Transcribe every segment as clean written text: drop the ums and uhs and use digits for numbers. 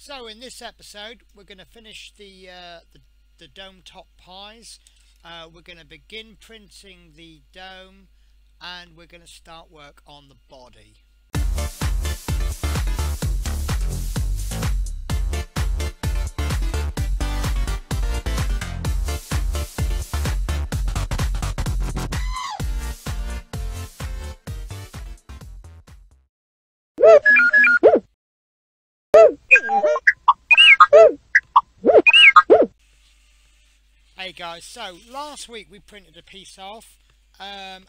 So in this episode we're going to finish the DomeTop pies. We're going to begin printing the dome and we're going to start work on the body. Hey guys, so last week we printed a piece off and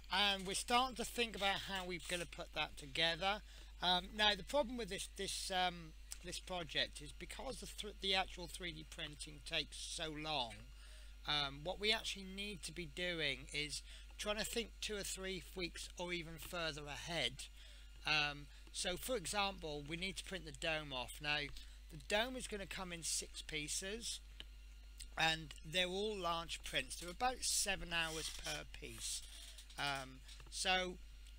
we're starting to think about how we're going to put that together. Now the problem with this project is because the actual 3D printing takes so long. What we actually need to be doing is trying to think 2 or 3 weeks or even further ahead. So for example, we need to print the dome off. Now the dome is going to come in 6 pieces. And they're all large prints. They're about 7 hours per piece. So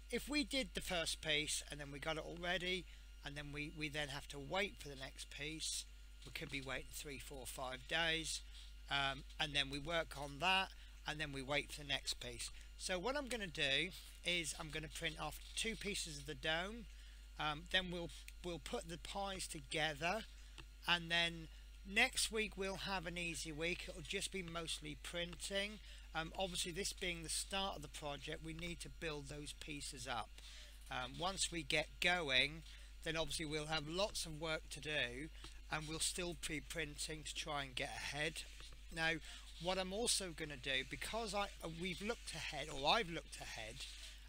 if we did the first piece and then we got it all ready, and then we then have to wait for the next piece, we could be waiting 3, 4, 5 days, and then we work on that, and then we wait for the next piece. So what I'm going to do is I'm going to print off 2 pieces of the dome. Then we'll put the pies together, and then next week we'll have an easy week. It'll just be mostly printing. Obviously this being the start of the project, we need to build those pieces up. Once we get going, then obviously we'll have lots of work to do and we'll still be printing to try and get ahead. Now what I'm also going to do, because we've looked ahead, or I've looked ahead,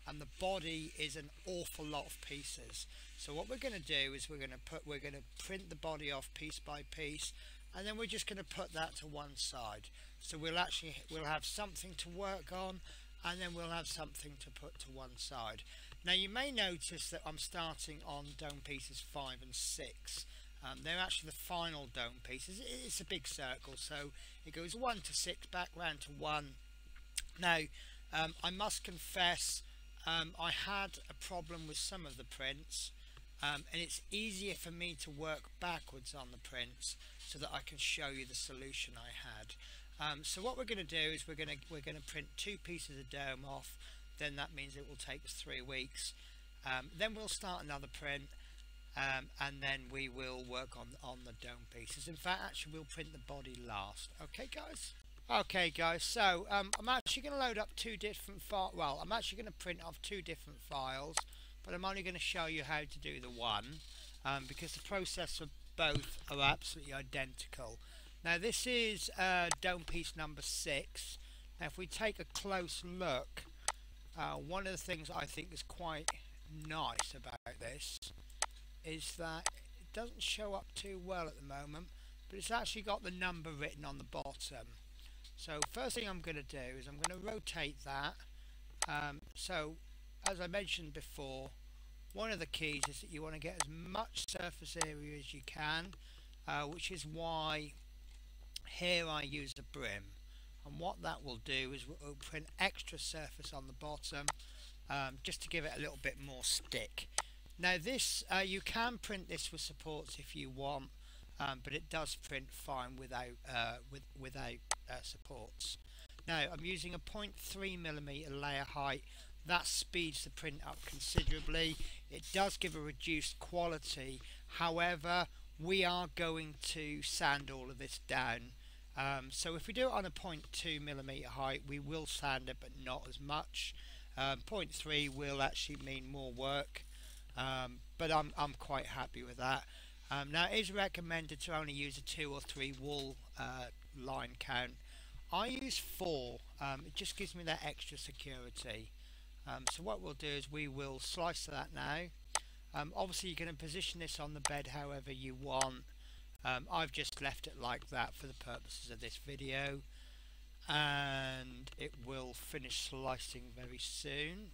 and the body is an awful lot of pieces. So what we're going to do is we're going to print the body off piece by piece, and then we're just going to put that to one side. So we'll have something to work on, and then we'll have something to put to one side. Now you may notice that I'm starting on dome pieces 5 and 6. They're actually the final dome pieces. It's a big circle, so it goes 1 to 6, back round to 1. Now I must confess, I had a problem with some of the prints, and it's easier for me to work backwards on the prints so that I can show you the solution I had. So what we're going to do is we're going to print 2 pieces of dome off. Then that means it will take us 3 weeks. Then we'll start another print, and then we will work on the dome pieces. In fact, actually we'll print the body last. Okay guys? Okay guys, so I'm actually going to load up 2 different files. Well, I'm actually going to print off 2 different files, but I'm only going to show you how to do the one, because the process for both are absolutely identical. Now this is dome piece number 6. Now if we take a close look, one of the things I think is quite nice about this is that it doesn't show up too well at the moment, but it's actually got the number written on the bottom. So first thing I'm going to do is I'm going to rotate that. So as I mentioned before, one of the keys is that you want to get as much surface area as you can, which is why here I use a brim. And what that will do is we'll print extra surface on the bottom, just to give it a little bit more stick. Now this, you can print this with supports if you want, but it does print fine without supports. Now I'm using a 0.3mm layer height. That speeds the print up considerably. It does give a reduced quality. However, we are going to sand all of this down. So if we do it on a 0.2mm height, we will sand it, but not as much. 0.3 will actually mean more work, but I'm quite happy with that. Now it is recommended to only use a 2 or 3 wall line count. I use 4. It just gives me that extra security. So what we'll do is we will slice that now. Obviously you can position this on the bed however you want. I've just left it like that for the purposes of this video, and it will finish slicing very soon.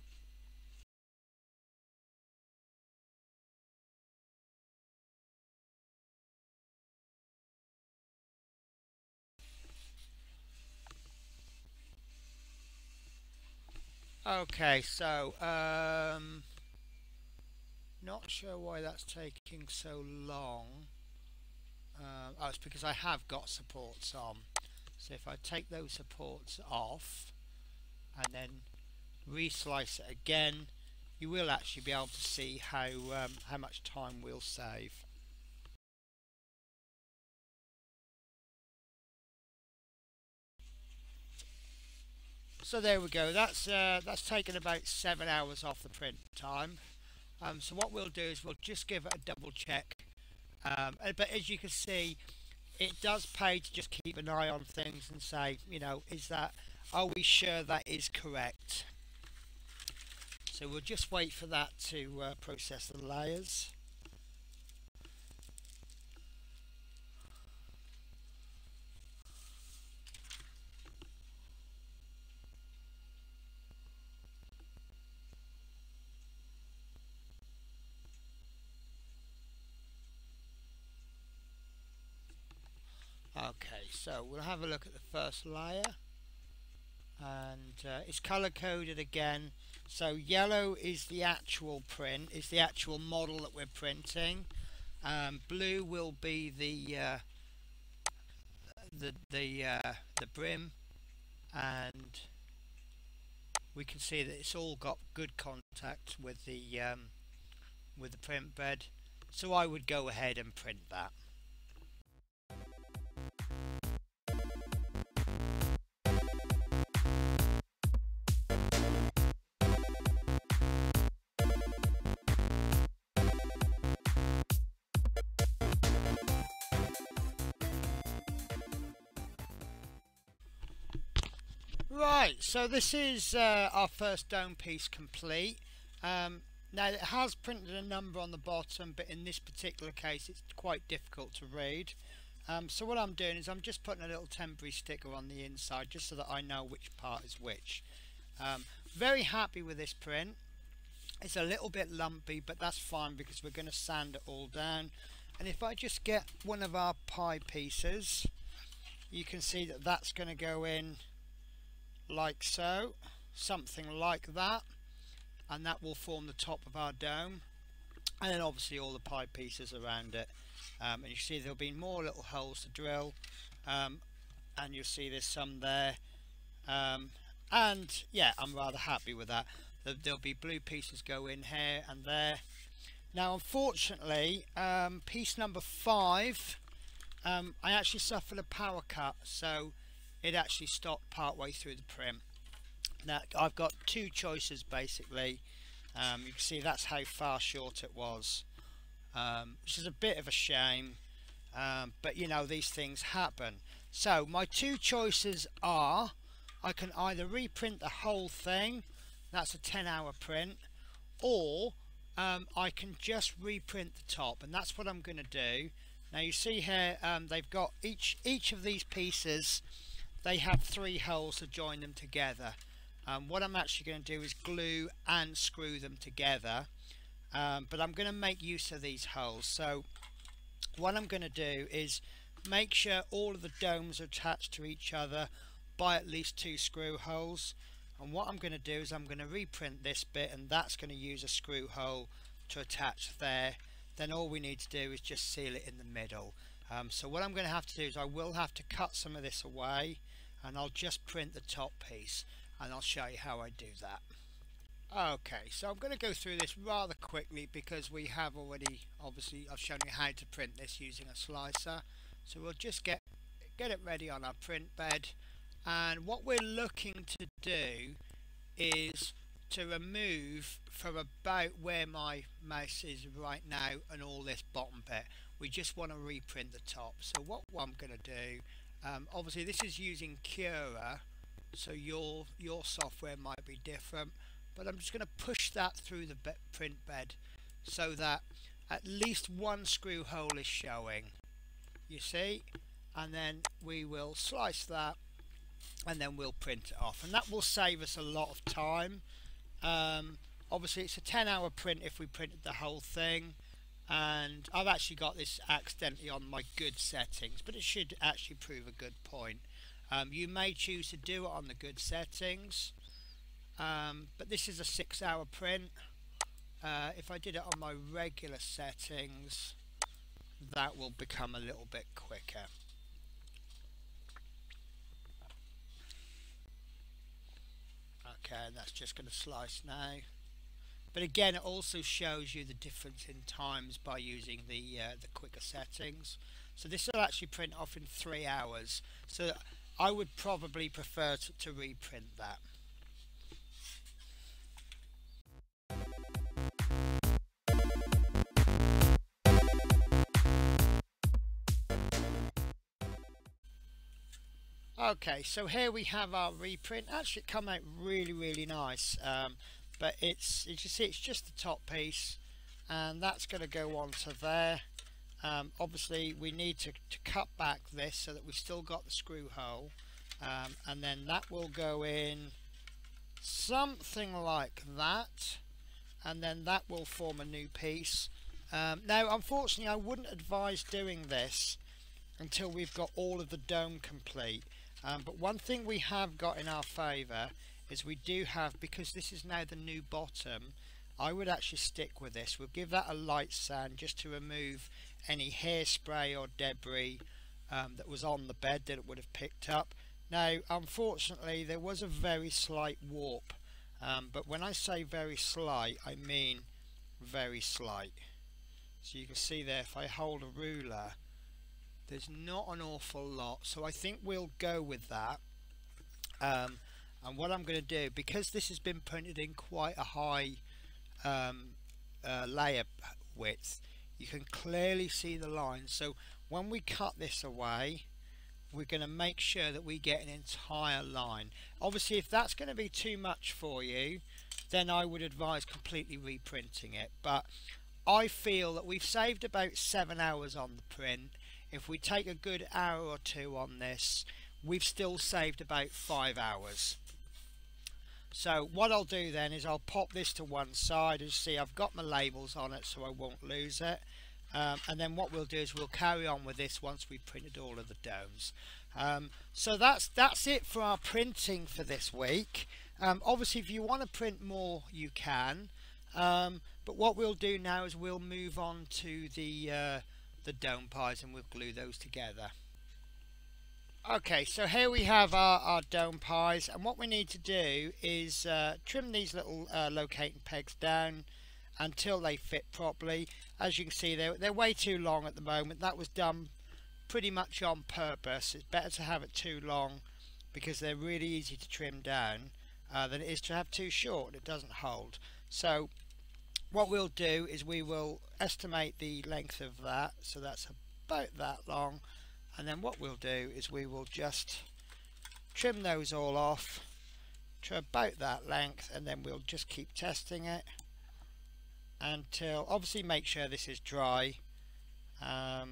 Okay, so not sure why that's taking so long. Oh, it's because I have got supports on. So if I take those supports off and then reslice it again, you will actually be able to see how much time we'll save. So there we go. That's taken about 7 hours off the print time. So what we'll do is we'll just give it a double check. But as you can see, it does pay to just keep an eye on things and say, you know, are we sure that is correct? So we'll just wait for that to process the layers. Okay, so we'll have a look at the first layer, and it's color coded again. So yellow is the actual print, is the actual model that we're printing. Blue will be the brim, and we can see that it's all got good contact with the print bed. So I would go ahead and print that. Right, so this is our first dome piece complete. Now it has printed a number on the bottom, but in this particular case it's quite difficult to read. So what I'm doing is I'm just putting a little temporary sticker on the inside just so that I know which part is which. Very happy with this print. It's a little bit lumpy, but that's fine because we're going to sand it all down. And if I just get one of our pie pieces, you can see that that's going to go in like so, something like that, and that will form the top of our dome, and then obviously all the pie pieces around it. And you see there'll be more little holes to drill, and you'll see there's some there, and yeah, I'm rather happy with that. There'll be blue pieces go in here and there. Now unfortunately, piece number 5, I actually suffered a power cut, so it actually stopped partway through the print. Now I've got two choices basically. You can see that's how far short it was, which is a bit of a shame, but you know, these things happen. So my two choices are, I can either reprint the whole thing, that's a 10-hour print, or I can just reprint the top, and that's what I'm going to do. Now you see here, they've got each of these pieces, they have 3 holes to join them together. What I'm actually going to do is glue and screw them together, but I'm going to make use of these holes. So what I'm going to do is make sure all of the domes are attached to each other by at least 2 screw holes, and what I'm going to do is I'm going to reprint this bit, and that's going to use a screw hole to attach there. Then all we need to do is just seal it in the middle. So what I'm going to have to do is I will have to cut some of this away, and I'll just print the top piece, and I'll show you how I do that. Okay, so I'm going to go through this rather quickly because we have already, obviously I've shown you how to print this using a slicer. So we'll just get it ready on our print bed, and what we're looking to do is to remove from about where my mouse is right now and all this bottom bit. We just want to reprint the top. So what I'm going to do, obviously this is using Cura, so your software might be different, but I'm just going to push that through the print bed so that at least one screw hole is showing, you see, and then we will slice that and then we'll print it off, and that will save us a lot of time. Obviously it's a 10-hour print if we printed the whole thing, and I've actually got this accidentally on my good settings, but it should actually prove a good point. You may choose to do it on the good settings, but this is a 6-hour print. If I did it on my regular settings, that will become a little bit quicker. Okay, and that's just going to slice now. But again, it also shows you the difference in times by using the quicker settings. So this will actually print off in 3 hours. So I would probably prefer to reprint that. Okay, so here we have our reprint. Actually, it come out really nice. But as you see, it's just the top piece, and that's going to go onto there. Obviously, we need to cut back this so that we still got the screw hole, and then that will go in something like that, and then that will form a new piece. Now, unfortunately, I wouldn't advise doing this until we've got all of the dome complete. But one thing we have got in our favour is we do have, because this is now the new bottom, I would actually stick with this. We'll give that a light sand just to remove any hairspray or debris that was on the bed that it would have picked up. Now, unfortunately, there was a very slight warp, but when I say very slight, I mean very slight. So you can see there, if I hold a ruler, there's not an awful lot, so I think we'll go with that. And what I'm going to do, because this has been printed in quite a high layer width, you can clearly see the lines. So when we cut this away, we're going to make sure that we get an entire line. Obviously, if that's going to be too much for you, then I would advise completely reprinting it. But I feel that we've saved about 7 hours on the print. If we take a good hour or two on this, we've still saved about 5 hours. So what I'll do then is I'll pop this to one side. As you see, I've got my labels on it so I won't lose it. And then what we'll do is we'll carry on with this once we've printed all of the domes. So that's it for our printing for this week. Obviously, if you want to print more, you can. But what we'll do now is we'll move on to the dome pies, and we'll glue those together. Okay, so here we have our dome pies, and what we need to do is trim these little locating pegs down until they fit properly. As you can see, they're way too long at the moment. That was done pretty much on purpose. It's better to have it too long because they're really easy to trim down than it is to have too short. It doesn't hold. So what we'll do is we will estimate the length of that, so that's about that long, and then what we'll do is we will just trim those all off to about that length, and then we'll just keep testing it until, obviously make sure this is dry, so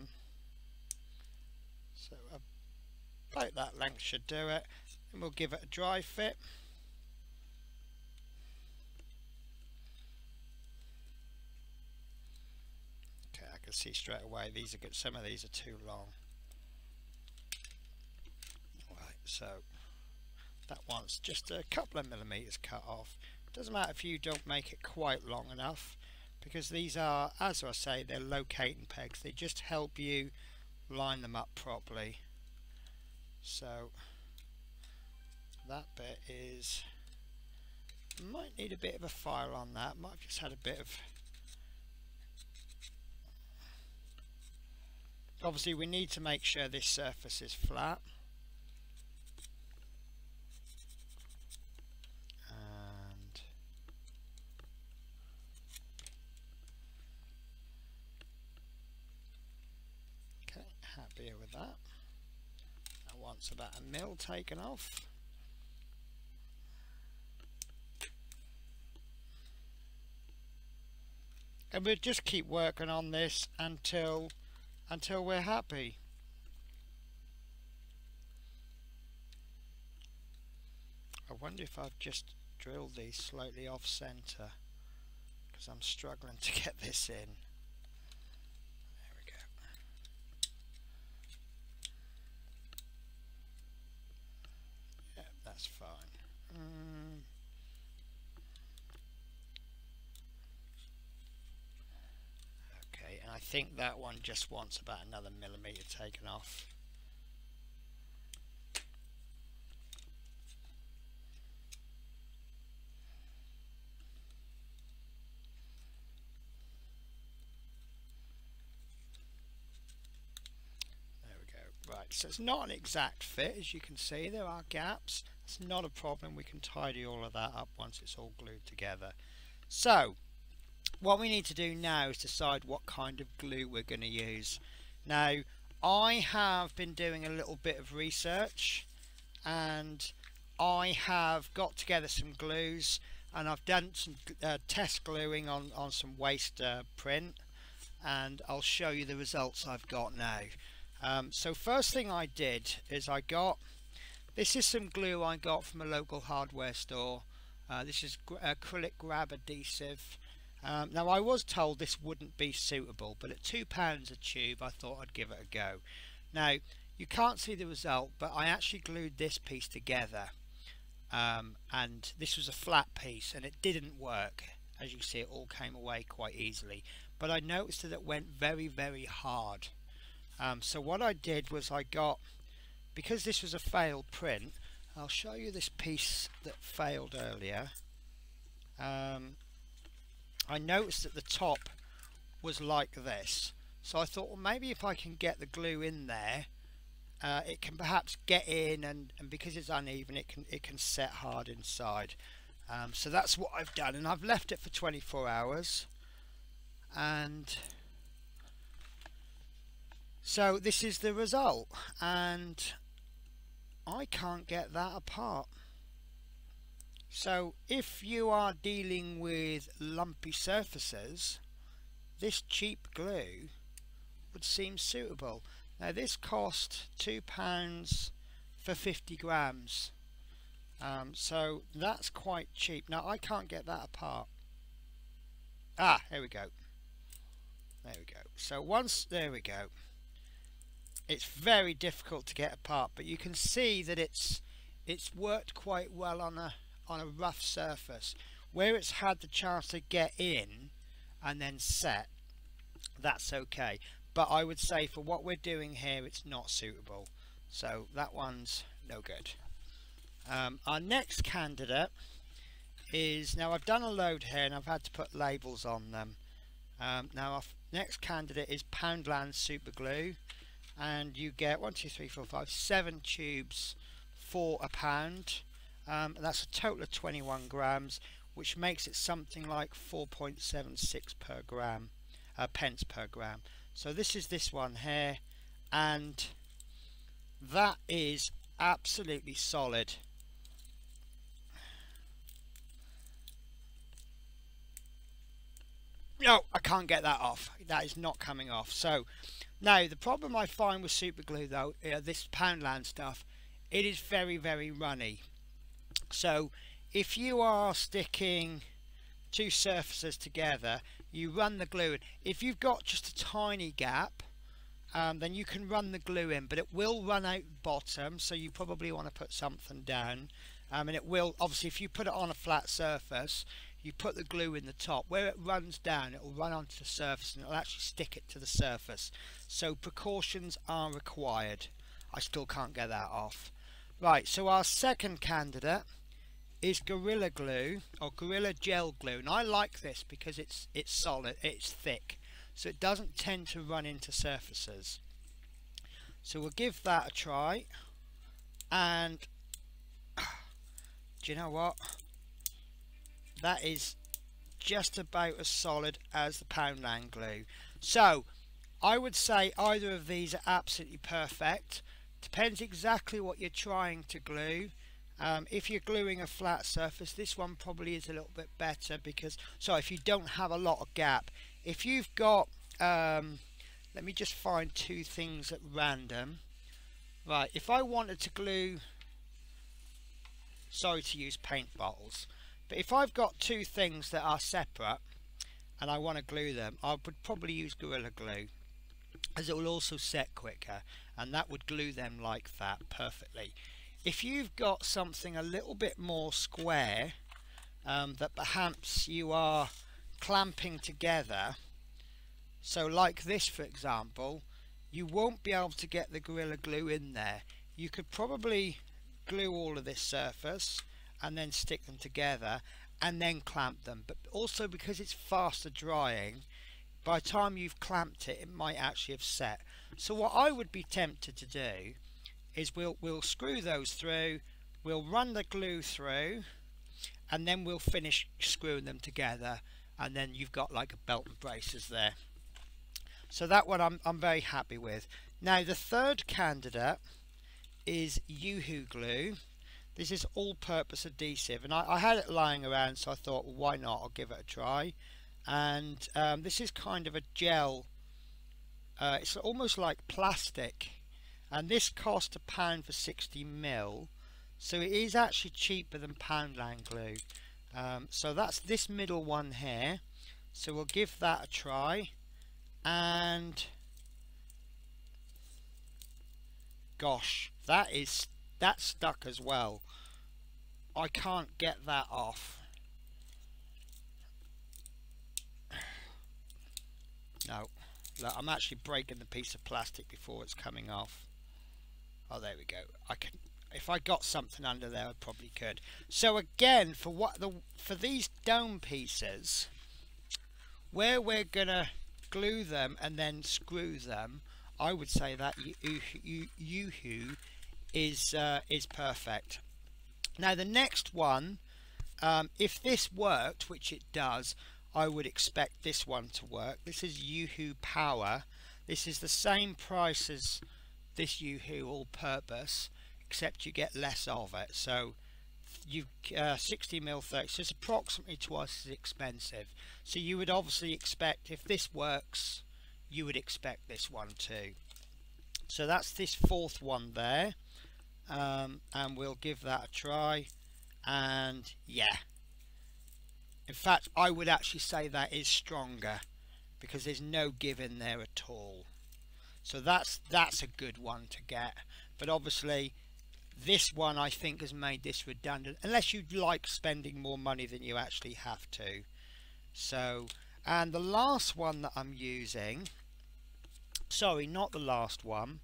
about that length should do it, and we'll give it a dry fit. Okay, I can see straight away these are good. Some of these are too long. Right, so that one's just a couple of millimeters cut off. Doesn't matter if you don't make it quite long enough, because these are, as I say, they're locating pegs. They just help you line them up properly. So that bit is, might need a bit of a file on that. Might have just had a bit of, obviously we need to make sure this surface is flat. Happier with that. I want about a mil taken off. And we'll just keep working on this until we're happy. I wonder if I've just drilled these slightly off center, because I'm struggling to get this in. That's fine. Okay, and I think that one just wants about another millimetre taken off. There we go. Right, so it's not an exact fit, as you can see. There are gaps. It's not a problem. We can tidy all of that up once it's all glued together. So what we need to do now is decide what kind of glue we're going to use. Now, I have been doing a little bit of research, and I have got together some glues, and I've done some test gluing on some waste print, and I'll show you the results I've got now. So first thing I did is this is some glue I got from a local hardware store. This is acrylic grab adhesive. Now, I was told this wouldn't be suitable, but at £2 a tube I thought I'd give it a go. Now, you can't see the result, but I actually glued this piece together, and this was a flat piece and it didn't work. As you see, it all came away quite easily, but I noticed that it went very, very hard. So what I did was because this was a failed print, I'll show you this piece that failed earlier. I noticed that the top was like this, so I thought, well, maybe if I can get the glue in there, it can perhaps get in, and because it's uneven, it can set hard inside. So that's what I've done, and I've left it for 24 hours, and so this is the result, and I can't get that apart. So if you are dealing with lumpy surfaces, this cheap glue would seem suitable. Now, this cost £2 for 50 grams, so that's quite cheap. Now, I can't get that apart. Here we go. There we go. So there we go. It's very difficult to get apart, but you can see that it's worked quite well on a rough surface. Where it's had the chance to get in and then set, that's okay, but I would say for what we're doing here, it's not suitable, so that one's no good. Our next candidate is, now I've done a load here and I've had to put labels on them. Now our next candidate is Poundland super glue, and you get 7 tubes for £1. That's a total of 21 grams, which makes it something like 4.76 per gram, pence per gram. So this is this one here, and that is absolutely solid. No, I can't get that off. That is not coming off. So now the problem I find with super glue, though, this Poundland stuff, it is very, very runny. So if you are sticking two surfaces together, you run the glue in. If you've got just a tiny gap, then you can run the glue in, but it will run out bottom, so you probably want to put something down, and it will, obviously, if you put it on a flat surface, you put the glue in the top. Where it runs down, it will run onto the surface and it will actually stick it to the surface. So precautions are required. I still can't get that off. Right, so our second candidate is Gorilla Glue, or Gorilla Gel Glue, and I like this because it's solid, it's thick, so it doesn't tend to run into surfaces. So we'll give that a try, and do you know what? That is just about as solid as the Poundland glue. So I would say either of these are absolutely perfect. Depends exactly what you're trying to glue. If you're gluing a flat surface, this one probably is a little bit better, because if you don't have a lot of gap. If you've got let me just find two things at random. Right, if I wanted to glue, sorry to use paint bottles, but if I've got two things that are separate and I want to glue them, I would probably use Gorilla Glue, as it will also set quicker, and that would glue them like that perfectly. If you've got something a little bit more square, that perhaps you are clamping together, So like this, for example, you won't be able to get the Gorilla Glue in there. You could probably glue all of this surface and then stick them together and then clamp them, but also because it's faster drying, by the time you've clamped it, it might actually have set. So what I would be tempted to do is we'll screw those through, we'll run the glue through, and then we'll finish screwing them together, and then you've got like a belt and braces there. So that one I'm very happy with. Now the third candidate is Yoo-Hoo glue. This is all-purpose adhesive, and I had it lying around, so I thought, well, why not, I'll give it a try. And this is kind of a gel, it's almost like plastic, and this cost £1 for 60ml, so it is actually cheaper than Poundland glue. So that's this middle one here, so we'll give that a try. And gosh, that's stuck as well. I can't get that off. No, look, I'm actually breaking the piece of plastic before it's coming off. Oh, there we go. I can, if I got something under there, I probably could. So again, for these dome pieces, where we're gonna glue them and then screw them, I would say that Yoo-Hoo is perfect. Now the next one, if this worked, which it does, I would expect this one to work. This is Yoo-Hoo Power. This is the same price as this Yoo-Hoo all-purpose, except you get less of it. So you 60ml 30, so it's approximately twice as expensive. So you would obviously expect, if this works, you would expect this one too. So that's this fourth one there, and we'll give that a try. And yeah, in fact I would actually say that is stronger because there's no give in there at all. So that's a good one to get, but obviously this one I think has made this redundant, unless you like spending more money than you actually have to. So, and the last one that I'm using, sorry, not the last one,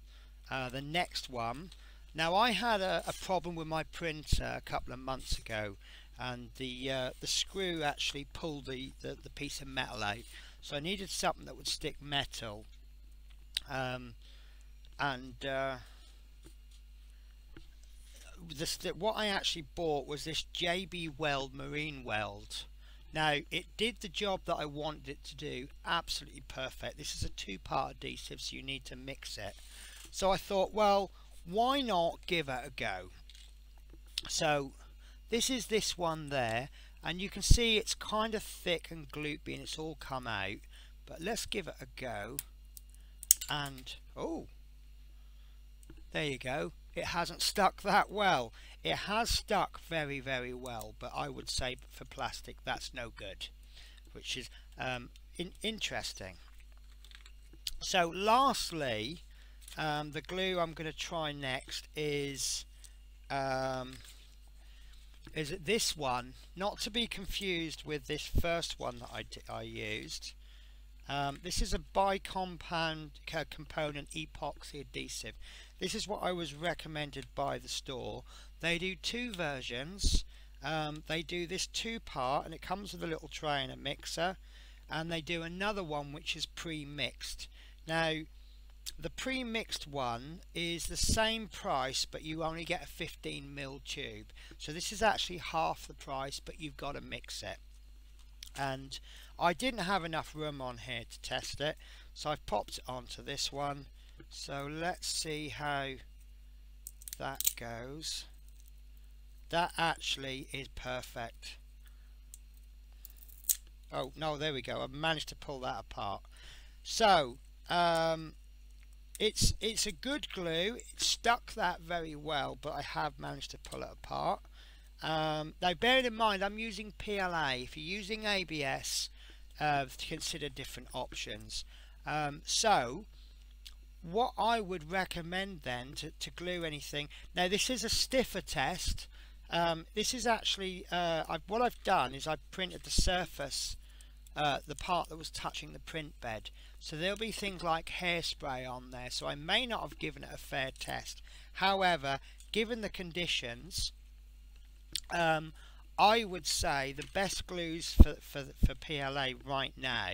the next one. Now I had a problem with my printer a couple of months ago, and the screw actually pulled the piece of metal out, so I needed something that would stick metal. What I actually bought was this JB Weld Marine Weld. Now it did the job that I wanted it to do absolutely perfect. This is a two-part adhesive, so you need to mix it. So I thought, well, why not give it a go? So this is this one there, and you can see it's kind of thick and gloopy and it's all come out, but let's give it a go. And oh, there you go, it hasn't stuck that well. It has stuck very, very well, but I would say for plastic that's no good, which is interesting. So lastly, the glue I'm going to try next is this one, not to be confused with this first one that I used. This is a bi-component epoxy adhesive. This is what I was recommended by the store. They do two versions. They do this two-part, and it comes with a little tray and a mixer, and they do another one which is pre-mixed. Now the pre-mixed one is the same price, but you only get a 15ml tube, so this is actually half the price, but you've got to mix it. And I didn't have enough room on here to test it, so I've popped it onto this one. So let's see how that goes. That actually is perfect. Oh no, there we go, I've managed to pull that apart. So it's a good glue. It stuck that very well, but I have managed to pull it apart. Now bearing in mind I'm using PLA. If you're using ABS, consider different options. So what I would recommend then to glue anything, now this is a stiffer test. This is actually what I've done is I've printed the surface the part that was touching the print bed. So there'll be things like hairspray on there, so I may not have given it a fair test. However, given the conditions, I would say the best glues for PLA right now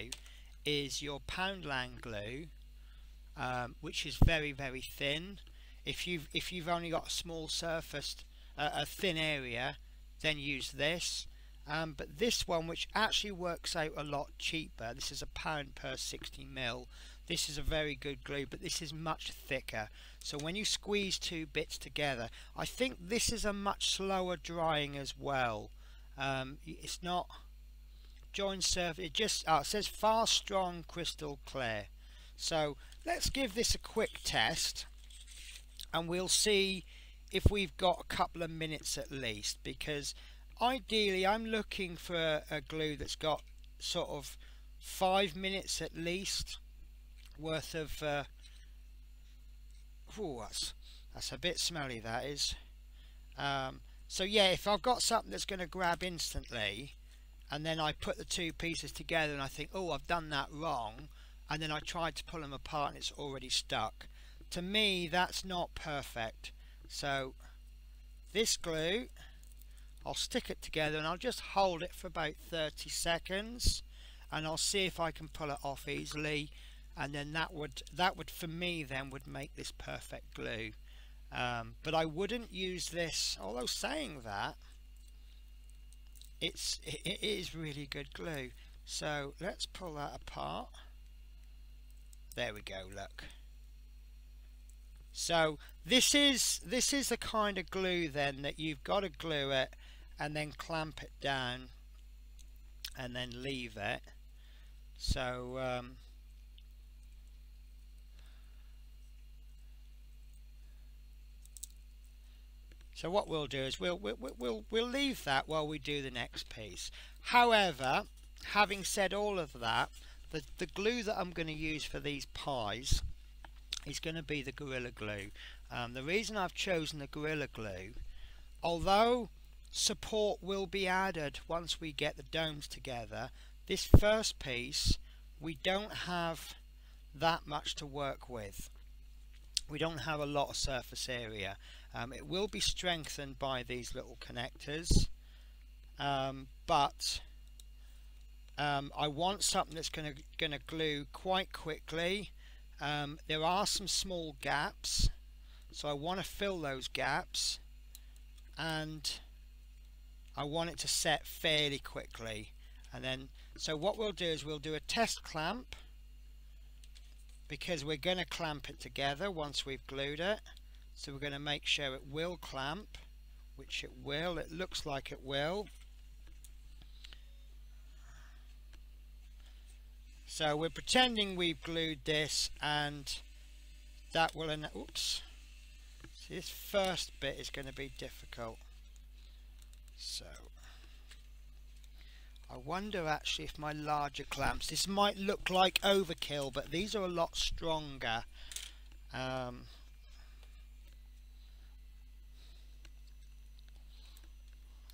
is your Poundland glue, which is very thin. If you've only got a small surface, a thin area, then use this. But this one, which actually works out a lot cheaper, this is £1 per 60 ml. This is a very good glue, but this is much thicker. So when you squeeze two bits together, I think this is a much slower drying as well. It's not joint surface. It just it says fast, strong, crystal clear. So let's give this a quick test, and we'll see if we've got a couple of minutes at least, because ideally I'm looking for a glue that's got sort of 5 minutes at least worth of that's a bit smelly, that is. So yeah, if I've got something that's going to grab instantly, and then I put the two pieces together and I think, oh, I've done that wrong, and then I tried to pull them apart and it's already stuck, to me that's not perfect. So this glue, I'll stick it together and I'll just hold it for about 30 seconds and I'll see if I can pull it off easily, and then that would for me then would make this perfect glue. But I wouldn't use this, although saying that, it is really good glue. So let's pull that apart. There we go, look. So this is the kind of glue then that you've got to glue it and then clamp it down and then leave it. So so what we'll do is we'll leave that while we do the next piece. However, having said all of that, the glue that I'm going to use for these pies is going to be the Gorilla Glue. The reason I've chosen the Gorilla Glue, although support will be added once we get the domes together, this first piece we don't have that much to work with. We don't have a lot of surface area. It will be strengthened by these little connectors, but I want something that's going to glue quite quickly. There are some small gaps, so I want to fill those gaps, and I want it to set fairly quickly. And then, so what we'll do is we'll do a test clamp, because we're going to clamp it together once we've glued it. So we're going to make sure it will clamp, which it will. It looks like it will. So we're pretending we've glued this, and that will, oops, see, this first bit is going to be difficult. So I wonder actually if my larger clamps, this might look like overkill, but these are a lot stronger. And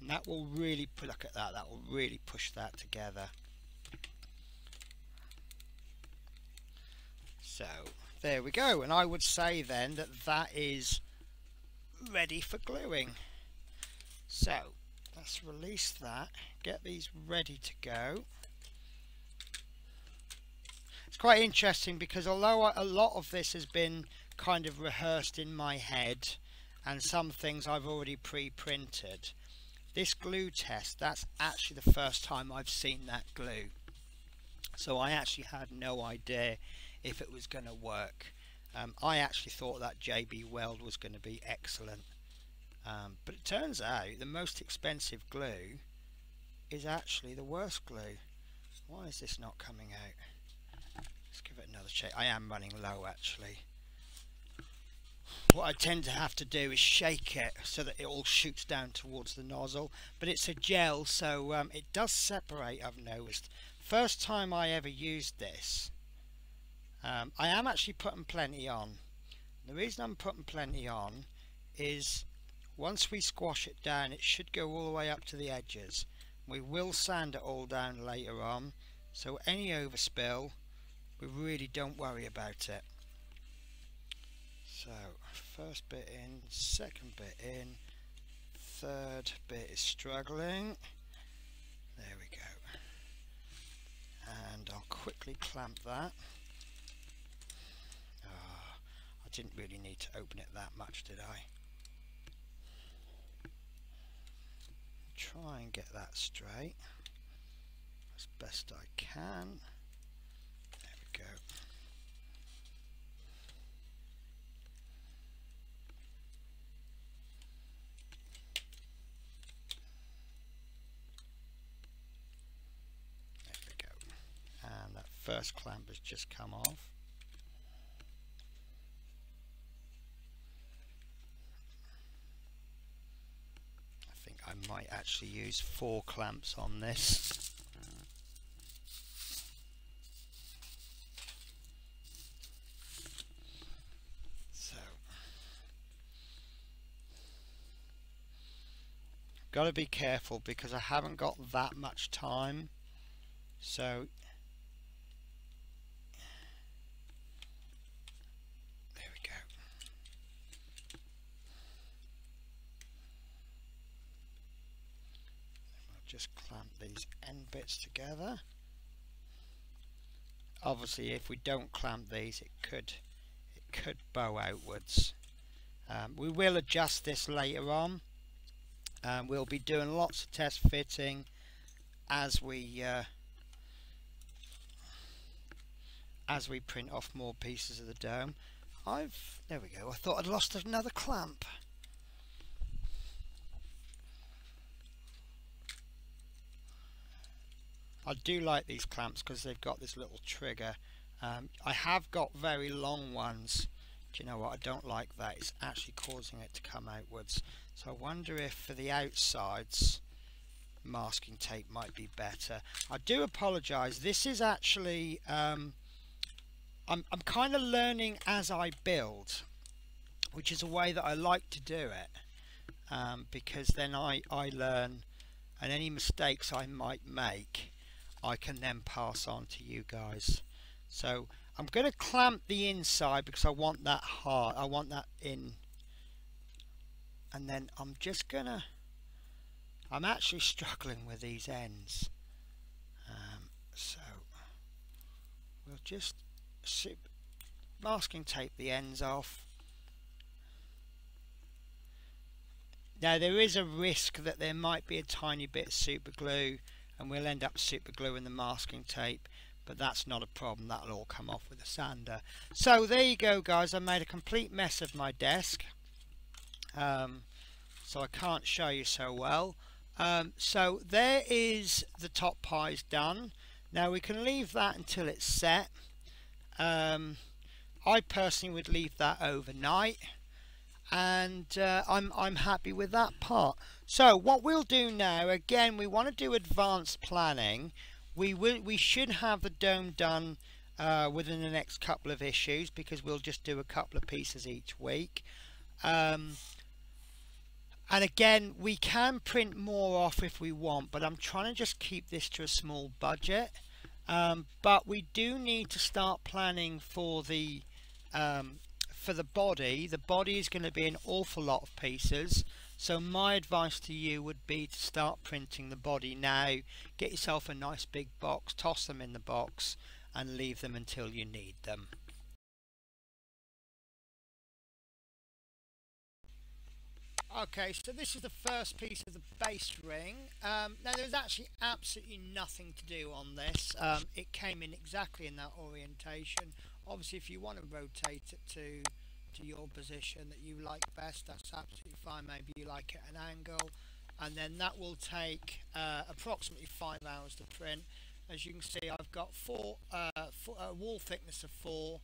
that will really, look at that, that will really push that together. So there we go, and I would say then that that is ready for gluing. So let's release that, get these ready to go. It's quite interesting because although a lot of this has been kind of rehearsed in my head and some things I've already pre-printed, this glue test, that's actually the first time I've seen that glue. So I actually had no idea if it was going to work. I actually thought that JB Weld was going to be excellent. But it turns out the most expensive glue is actually the worst glue. Why is this not coming out? Let's give it another shake. I am running low actually. What I tend to have to do is shake it so that it all shoots down towards the nozzle, but it's a gel, so it does separate, I've noticed. First time I ever used this, I am actually putting plenty on. The reason I'm putting plenty on is once we squash it down, it should go all the way up to the edges. We will sand it all down later on, so any overspill, we really don't worry about it. So first bit in, second bit in, third bit is struggling. There we go. And I'll quickly clamp that. I didn't really need to open it that much, did I? Try and get that straight as best I can. There we go. There we go. And that first clamp has just come off. I might actually use 4 clamps on this. So, got to be careful because I haven't got that much time. So, there we go. Just clamp these end bits together. Obviously if we don't clamp these, it could bow outwards. We will adjust this later on. We'll be doing lots of test fitting as we print off more pieces of the dome. There we go. I thought I'd lost another clamp. I do like these clamps because they've got this little trigger. I have got very long ones. Do you know what? I don't like that. It's actually causing it to come outwards. So I wonder if for the outsides masking tape might be better. I do apologise. This is actually I'm kind of learning as I build, which is a way that I like to do it, because then I learn, and any mistakes I might make I can then pass on to you guys. So I'm going to clamp the inside because I want that hard, I want that in, and then I'm actually struggling with these ends, so we'll just masking tape the ends off. Now there is a risk that there might be a tiny bit of super glue and we'll end up super gluing the masking tape, but that's not a problem. That'll all come off with a sander. So there you go guys, I made a complete mess of my desk, so I can't show you so well. So there is the top pies done. Now we can leave that until it's set. I personally would leave that overnight, and I'm happy with that part. So what we'll do now, again, we want to do advanced planning. We should have the dome done within the next couple of issues, because we'll just do a couple of pieces each week. And again, we can print more off if we want, but I'm trying to just keep this to a small budget. But we do need to start planning for the body. The body is going to be an awful lot of pieces, so my advice to you would be to start printing the body now. Get yourself a nice big box, toss them in the box and leave them until you need them. Okay, so this is the first piece of the base ring. Now there's actually absolutely nothing to do on this. It came in exactly in that orientation. Obviously if you want to rotate it to your position that you like best, that's absolutely fine. Maybe you like it at an angle, and then that will take approximately 5 hours to print. As you can see, I've got a wall thickness of 4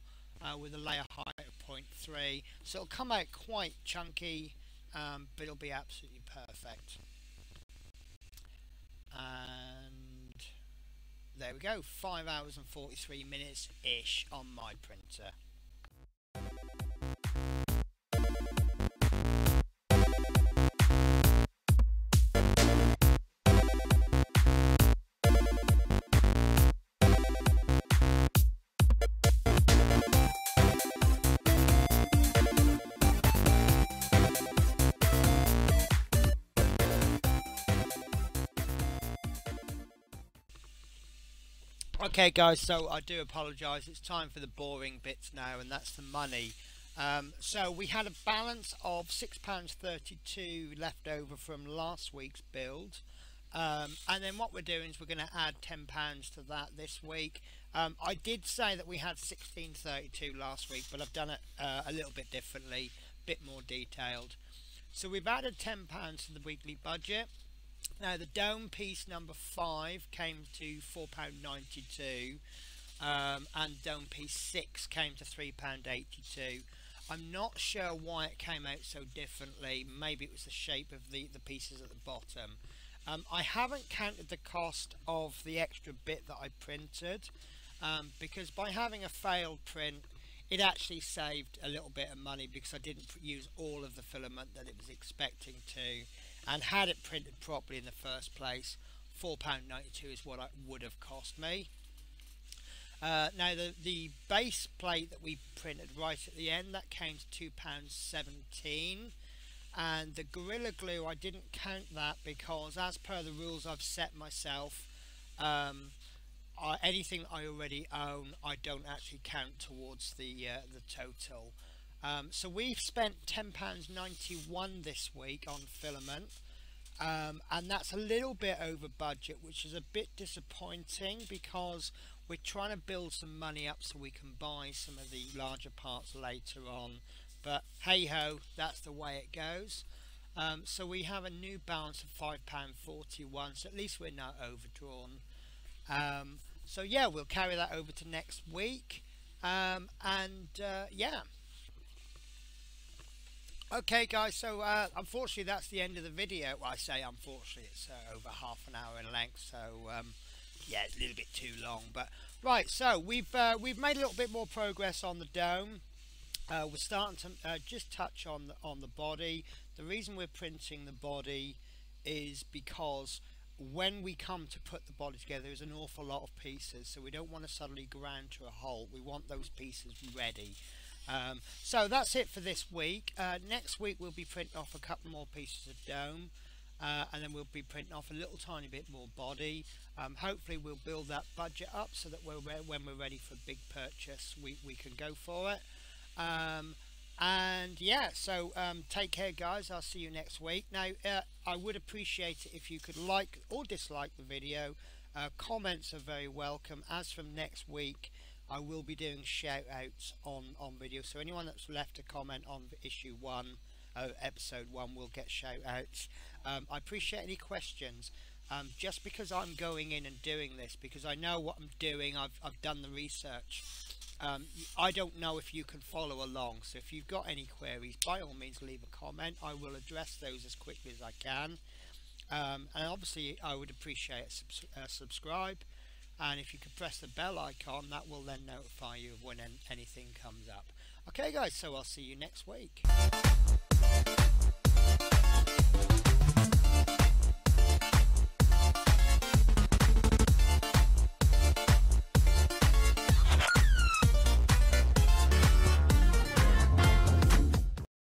with a layer height of 0.3, so it'll come out quite chunky, but it'll be absolutely perfect. And there we go, 5 hours and 43 minutes ish on my printer. Okay guys, so I do apologise, it's time for the boring bits now, and that's the money. So we had a balance of £6.32 left over from last week's build, and then what we're doing is we're going to add £10 to that this week. I did say that we had 1632 last week, but I've done it a little bit differently, a bit more detailed. So we've added £10 to the weekly budget. Now the dome piece number 5 came to £4.92, and dome piece 6 came to £3.82. I'm not sure why it came out so differently. Maybe it was the shape of the pieces at the bottom. I haven't counted the cost of the extra bit that I printed, because by having a failed print it actually saved a little bit of money, because I didn't use all of the filament that it was expecting to. And had it printed properly in the first place, £4.92 is what it would have cost me. Now the base plate that we printed right at the end, that came to £2.17, and the Gorilla Glue, I didn't count that because as per the rules I've set myself, anything I already own I don't actually count towards the total. So we've spent £10.91 this week on filament, and that's a little bit over budget, which is a bit disappointing because we're trying to build some money up so we can buy some of the larger parts later on, but hey ho, that's the way it goes. So we have a new balance of £5.41, so at least we're not overdrawn. So yeah, we'll carry that over to next week, yeah. Okay guys, so unfortunately that's the end of the video. Well, I say unfortunately, it's over half an hour in length, so yeah, it's a little bit too long. But right, so we've made a little bit more progress on the dome. We're starting to just touch on the body. The reason we're printing the body is because when we come to put the body together, there's an awful lot of pieces, so we don't want to suddenly grind to a halt. We want those pieces ready. So that's it for this week. Next week we'll be printing off a couple more pieces of dome, and then we'll be printing off a little tiny bit more body. Hopefully we'll build that budget up so that when we're ready for a big purchase we can go for it. And yeah, so take care guys, I'll see you next week. Now I would appreciate it if you could like or dislike the video. Comments are very welcome. As from next week I will be doing shout outs on video, so anyone that's left a comment on issue 1, episode 1 will get shout outs. I appreciate any questions. Just because I'm going in and doing this, because I know what I'm doing, I've done the research. I don't know if you can follow along, so if you've got any queries, by all means leave a comment. I will address those as quickly as I can. And obviously I would appreciate a subscribe, and if you could press the bell icon, that will then notify you of when anything comes up. Okay guys, so I'll see you next week.